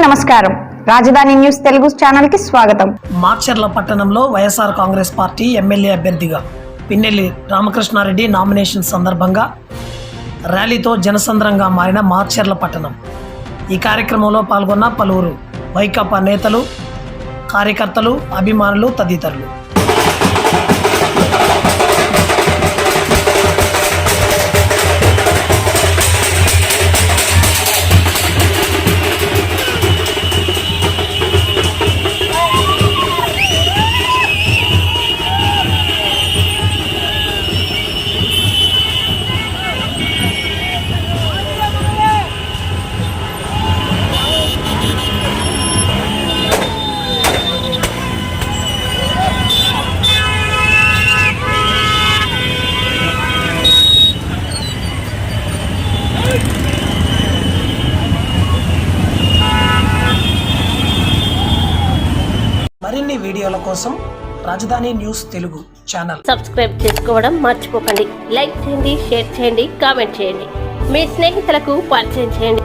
నమస్కారం. రాజధాని news Telugu channel కి స్వాగతం. మాచర్ల పట్టణంలో వైఎస్ఆర్ కాంగ్రెస్ పార్టీ ఎమ్మెల్యే అభ్యర్థిగా పిన్నెల్లి రామకృష్ణారెడ్డి నామినేషన్ సందర్భంగా ర్యాలీతో జనసంద్రంగా మారిన మాచర్ల పట్టణం. ఈ కార్యక్రమంలో పాల్గొన్న పలువురు వైకాపా నేతలు, కార్యకర్తలు, అభిమానులు తదితరులు. మరిన్ని వీడియోల కోసం రాజధాని న్యూస్ తెలుగు ఛానల్ సబ్స్క్రైబ్ చేసుకోవడం మర్చిపోకండి. లైక్ చేయండి, షేర్ చేయండి, కామెంట్ చేయండి, మీ స్నేహితులకు పరిచయం చేయండి.